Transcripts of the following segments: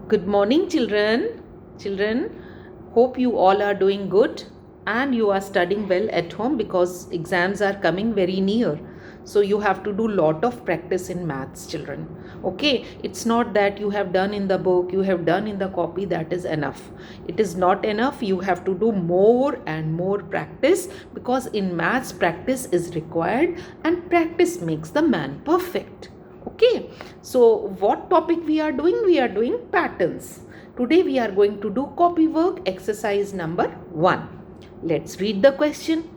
Good morning, children. Children, hope you all are doing good and you are studying well at home because exams are coming very near. So you have to do lot of practice in maths, children. Okay, it's not that you have done in the book, you have done in the copy, that is enough. It is not enough. You have to do more and more practice because in maths practice is required and practice makes the man perfect. Okay, so what topic we are doing? We are doing patterns. Today we are going to do copy work exercise number 1. Let's read the question.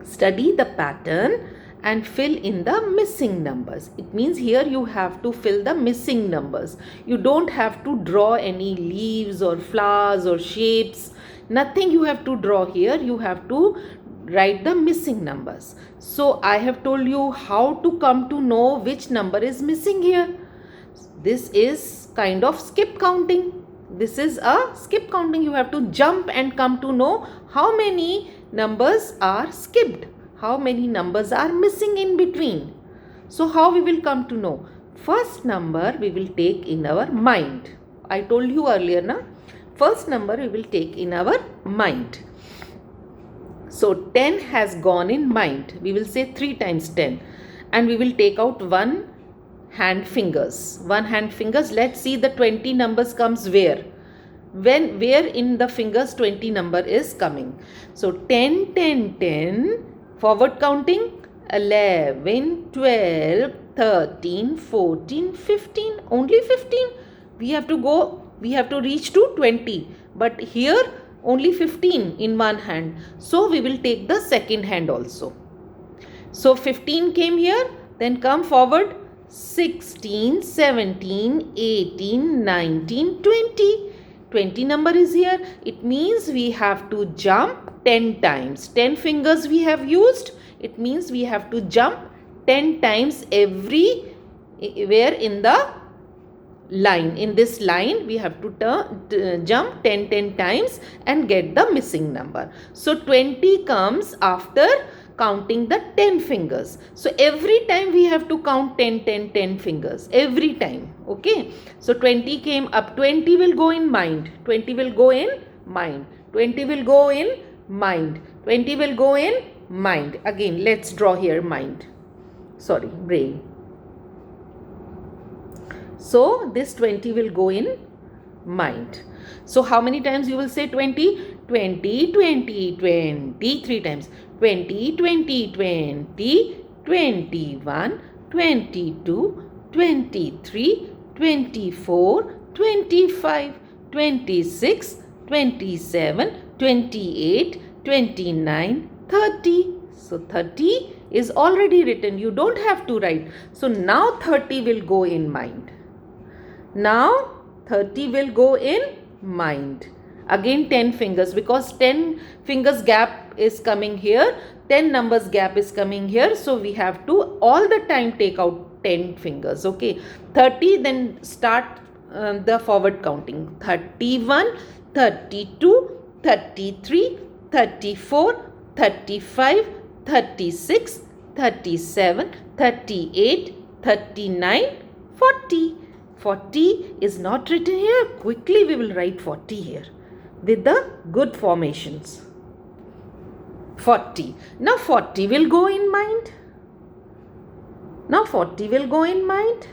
Study the pattern and fill in the missing numbers. It means here you have to fill the missing numbers. You don't have to draw any leaves or flowers or shapes. Nothing you have to draw here. You have to write the missing numbers. So I have told you how to come to know which number is missing here. This is kind of skip counting. This is a skip counting. You have to jump and come to know how many numbers are skipped, how many numbers are missing in between. So how we will come to know? First number we will take in our mind. I told you earlier, na? First number we will take in our mind. So 10 has gone in mind. We will say 3 times 10 and we will take out one hand fingers. One hand fingers. Let's see the 20 numbers comes where. Where in the fingers 20 number is coming. So 10, 10, 10. Forward counting. 11, 12, 13, 14, 15. Only 15. We have to reach to 20. But here only 15 in one hand. So we will take the second hand also. So 15 came here. Then come forward. 16, 17, 18, 19, 20. 20 number is here. It means we have to jump 10 times. 10 fingers we have used. It means we have to jump 10 times everywhere in the line. In this line we have to jump 10 times and get the missing number. So 20 comes after counting the 10 fingers. So every time we have to count 10 fingers. Every time. Okay. So 20 came up. 20 will go in mind. 20 will go in mind. 20 will go in mind. 20 will go in mind. Again, let's draw here mind. Sorry, brain. So this 20 will go in mind. So how many times you will say 20? 20, 20, 20. 3 times. 20, 20, 20, 21, 22, 23, 24, 25, 26, 27, 28, 29, 30. So 30 is already written. You don't have to write. So now 30 will go in mind. Now 30 will go in mind. Again 10 fingers because 10 fingers gap is coming here. 10 numbers gap is coming here. So we have to all the time take out 10 fingers. Okay. 30 then start the forward counting. 31, 32, 33, 34, 35, 36, 37, 38, 39, 40. 40 is not written here. Quickly we will write 40 here with the good formations. 40. Now 40 will go in mind. Now 40 will go in mind.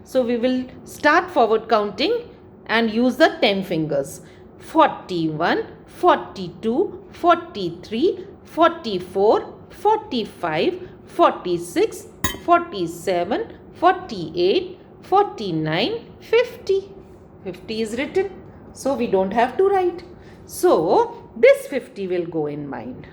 So we will start forward counting and use the 10 fingers. 41, 42, 43, 44, 45, 46, 47, 48, 49, 50. 50 is written. So we don't have to write. So this 50 will go in mind.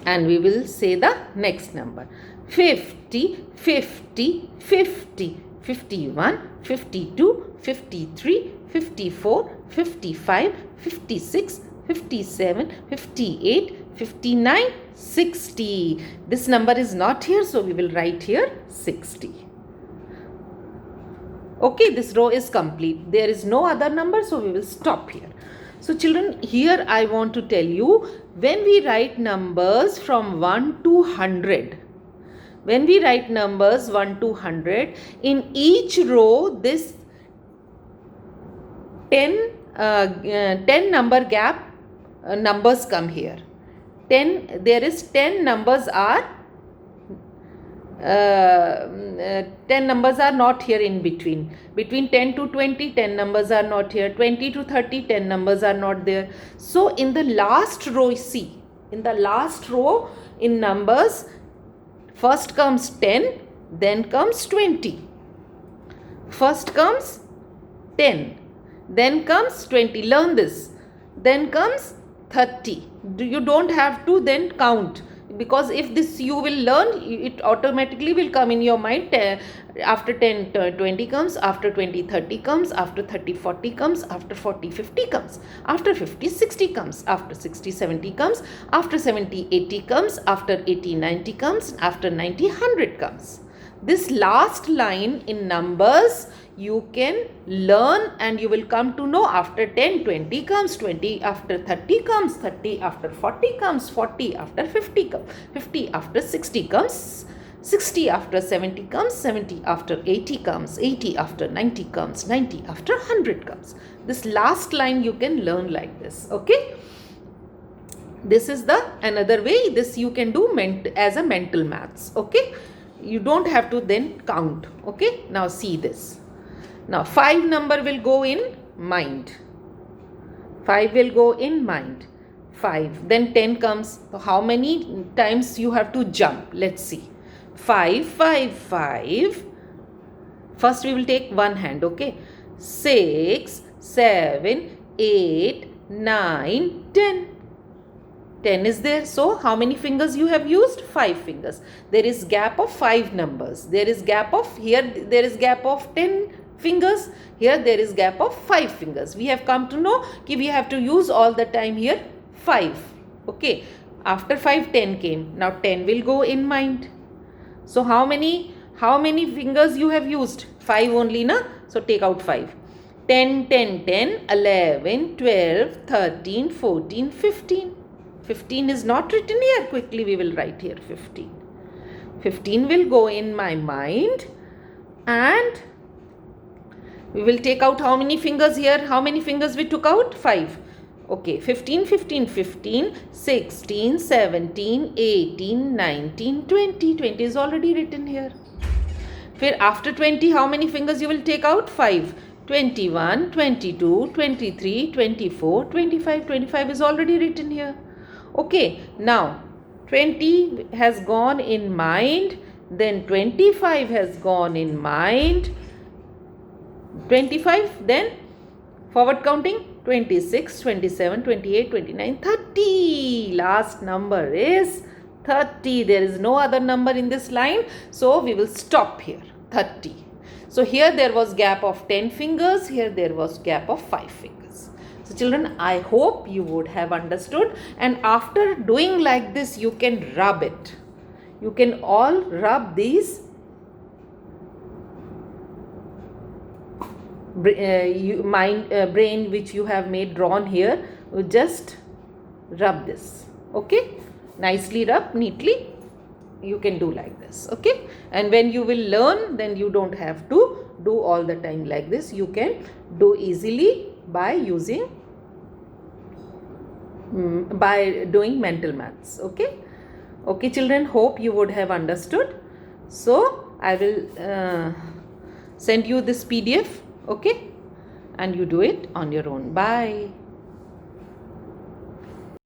And we will say the next number. 50, 50, 50, 51, 52, 53, 54, 55, 56, 57, 58, 59, 60. This number is not here, so we will write here 60. Okay, this row is complete. There is no other number, so we will stop here. So children, here I want to tell you, when we write numbers from 1 to 100, when we write numbers 1 to 100, in each row this 10 number gap numbers come here. 10 numbers are 10 numbers are not here in between. Between 10 to 20, 10 numbers are not here. 20 to 30, 10 numbers are not there. So in the last row, see, in the last row in numbers, first comes 10, then comes 20. First comes 10, then comes 20. Learn this. Then comes 30. You don't have to then count, because if this you will learn, it automatically will come in your mind. After 10 20 comes, after 20 30 comes, after 30 40 comes, after 40 50 comes, after 50 60 comes, after 60 70 comes, after 70 80 comes, after 80 90 comes, after 90 100 comes. This last line in numbers you can learn, and you will come to know after 10 20 comes, 20 after 30 comes, 30 after 40 comes, 40 after 50 comes, 50 after 60 comes, 60 after 70 comes, 70 after 80 comes, 80 after 90 comes, 90 after 100 comes. This last line you can learn like this. Okay, this is the another way. This you can do as a mental maths. Okay, you don't have to then count. Okay, now see this. Now 5 number will go in mind. 5 will go in mind. 5. Then 10 comes. So how many times you have to jump? Let's see. 5, 5, 5. First we will take one hand. Okay. 6, 7, 8, 9, 10. 10 is there. So how many fingers you have used? 5 fingers. There is gap of 5 numbers. There is gap of, here there is gap of 10 fingers. Here there is gap of 5 fingers. We have come to know that we have to use all the time here 5. Okay. After 5, 10 came. Now 10 will go in mind. So how many fingers you have used? 5 only, na? So take out 5. 10, 10, 10, 11, 12, 13, 14, 15. 15 is not written here. Quickly we will write here 15. 15 will go in my mind, and we will take out how many fingers here? How many fingers we took out? 5. Okay, 15, 15, 15, 16, 17, 18, 19, 20. 20 is already written here. After 20, how many fingers you will take out? 5. 21, 22, 23, 24, 25. 25 is already written here. Okay, now 20 has gone in mind, then 25 has gone in mind. 25, then forward counting, 26, 27, 28, 29, 30. Last number is 30. There is no other number in this line, so we will stop here. 30. So here there was gap of 10 fingers, here there was gap of 5 fingers. So children, I hope you would have understood, and after doing like this you can rub it. You can all rub these brain which you have made drawn here. You just rub this. Okay, nicely rub, neatly. You can do like this. Okay, and when you will learn, then you don't have to do all the time like this. You can do easily by using by doing mental maths. Okay, okay children, hope you would have understood. So I will send you this PDF. Okay, and you do it on your own. Bye.